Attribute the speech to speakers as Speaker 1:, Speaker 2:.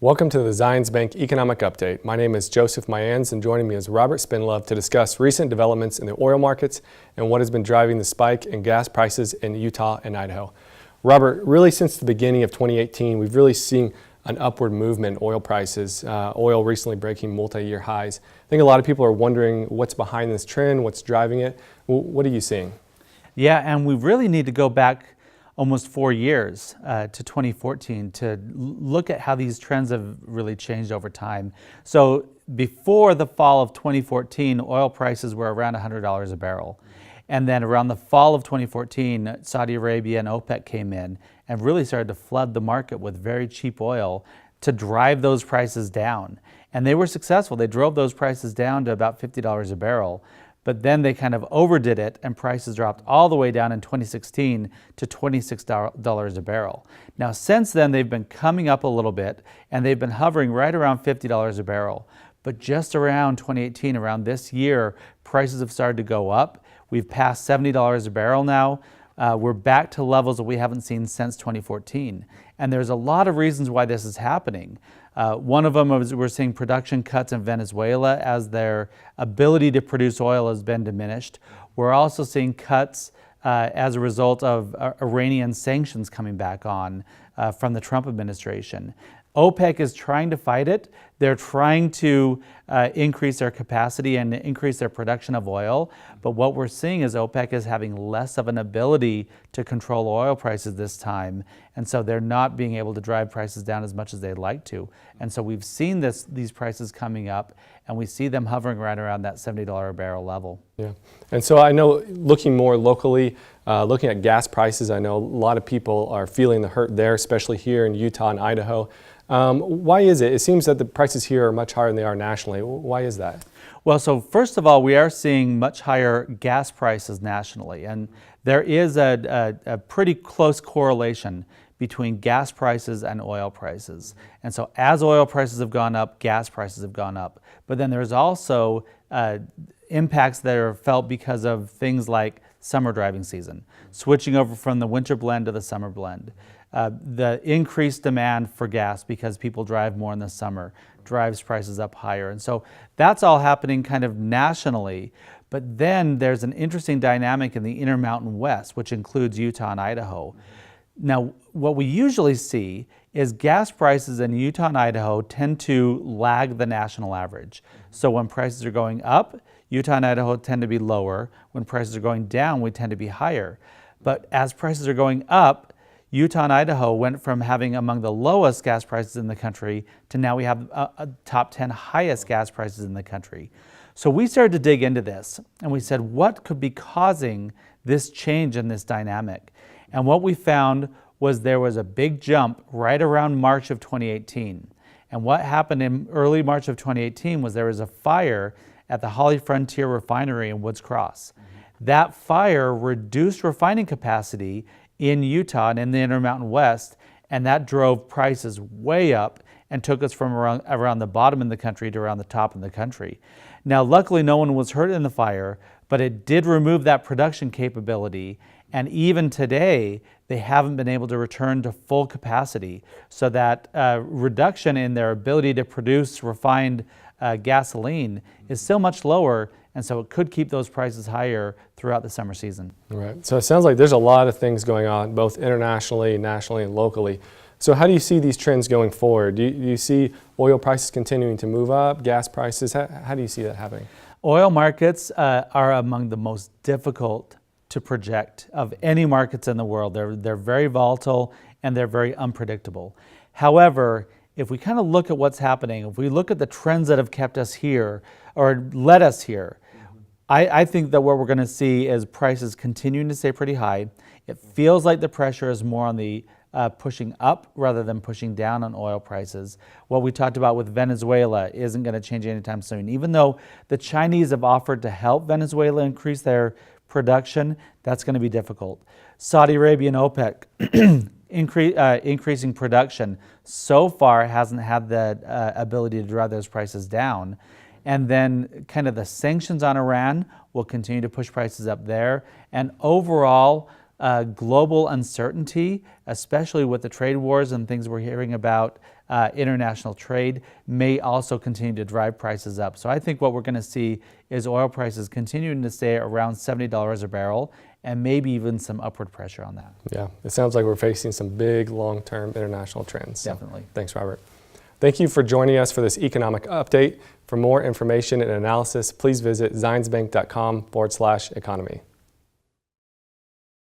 Speaker 1: Welcome to the Zions Bank Economic Update. My name is Joseph Mayans, and joining me is Robert Spendlove to discuss recent developments in the oil markets and what has been driving the spike in gas prices in Utah and Idaho. Robert, really since the beginning of 2018, we've really seen an upward movement in oil prices, oil recently breaking multi-year highs. I think a lot of people are wondering what's behind this trend, what's driving it. What are you seeing?
Speaker 2: Yeah, and we really need to go back almost 4 years to 2014 to look at how these trends have really changed over time. So before the fall of 2014, oil prices were around $100 a barrel. And then around the fall of 2014, Saudi Arabia and OPEC came in and really started to flood the market with very cheap oil to drive those prices down. And they were successful. They drove those prices down to about $50 a barrel. But then they kind of overdid it and prices dropped all the way down in 2016 to $26 a barrel. Now, since then, they've been coming up a little bit and they've been hovering right around $50 a barrel. But just around 2018, around this year, prices have started to go up. We've passed $70 a barrel now. We're back to levels that we haven't seen since 2014. And there's a lot of reasons why this is happening. One of them is we're seeing production cuts in Venezuela as their ability to produce oil has been diminished. We're also seeing cuts as a result of Iranian sanctions coming back on from the Trump administration. OPEC is trying to fight it. They're trying to increase their capacity and increase their production of oil. But what we're seeing is OPEC is having less of an ability to control oil prices this time. And so they're not being able to drive prices down as much as they'd like to. And so we've seen these prices coming up, and we see them hovering right around that $70 a barrel level.
Speaker 1: Yeah. And so I know, looking more locally, looking at gas prices, I know a lot of people are feeling the hurt there, especially here in Utah and Idaho. Why is it? It seems that the prices here are much higher than they are nationally. Why is that?
Speaker 2: Well, so first of all, we are seeing much higher gas prices nationally, and there is a pretty close correlation between gas prices and oil prices. And so as oil prices have gone up, gas prices have gone up. But then there's also impacts that are felt because of things like summer driving season, switching over from the winter blend to the summer blend. The increased demand for gas because people drive more in the summer drives prices up higher. And so that's all happening kind of nationally. But then there's an interesting dynamic in the Intermountain West, which includes Utah and Idaho. Now, what we usually see is gas prices in Utah and Idaho tend to lag the national average. So when prices are going up, Utah and Idaho tend to be lower. When prices are going down, we tend to be higher. But as prices are going up, Utah and Idaho went from having among the lowest gas prices in the country to now we have a top 10 highest gas prices in the country. So we started to dig into this and we said, what could be causing this change in this dynamic? And what we found was there was a big jump right around March of 2018. And what happened in early March of 2018 was there was a fire at the Holly Frontier refinery in Woods Cross. That fire reduced refining capacity in Utah and in the Intermountain West, and that drove prices way up and took us from around the bottom in the country to around the top in the country. Now, luckily, no one was hurt in the fire, but it did remove that production capability, and even today, they haven't been able to return to full capacity, so that reduction in their ability to produce refined gasoline is still much lower, and so it could keep those prices higher throughout the summer season.
Speaker 1: Right. So it sounds like there's a lot of things going on, both internationally, nationally, and locally. So how do you see these trends going forward? Do you see oil prices continuing to move up, gas prices? How do you see that happening?
Speaker 2: Oil markets are among the most difficult to project of any markets in the world. They're very volatile and they're very unpredictable. However, if we kind of look at what's happening, if we look at the trends that have kept us here or led us here, I think that what we're going to see is prices continuing to stay pretty high. It feels like the pressure is more on the pushing up rather than pushing down on oil prices. What we talked about with Venezuela isn't going to change anytime soon. Even though the Chinese have offered to help Venezuela increase their production, that's going to be difficult. Saudi Arabia and OPEC increasing production so far hasn't had the ability to drive those prices down. And then kind of the sanctions on Iran will continue to push prices up there. And overall, global uncertainty, especially with the trade wars and things we're hearing about international trade may also continue to drive prices up. So I think what we're going to see is oil prices continuing to stay around $70 a barrel, and maybe even some upward pressure on that.
Speaker 1: Yeah, it sounds like we're facing some big long-term international trends. So
Speaker 2: Definitely.
Speaker 1: thanks, Robert. Thank you for joining us for this economic update. For more information and analysis, please visit zionsbank.com/economy.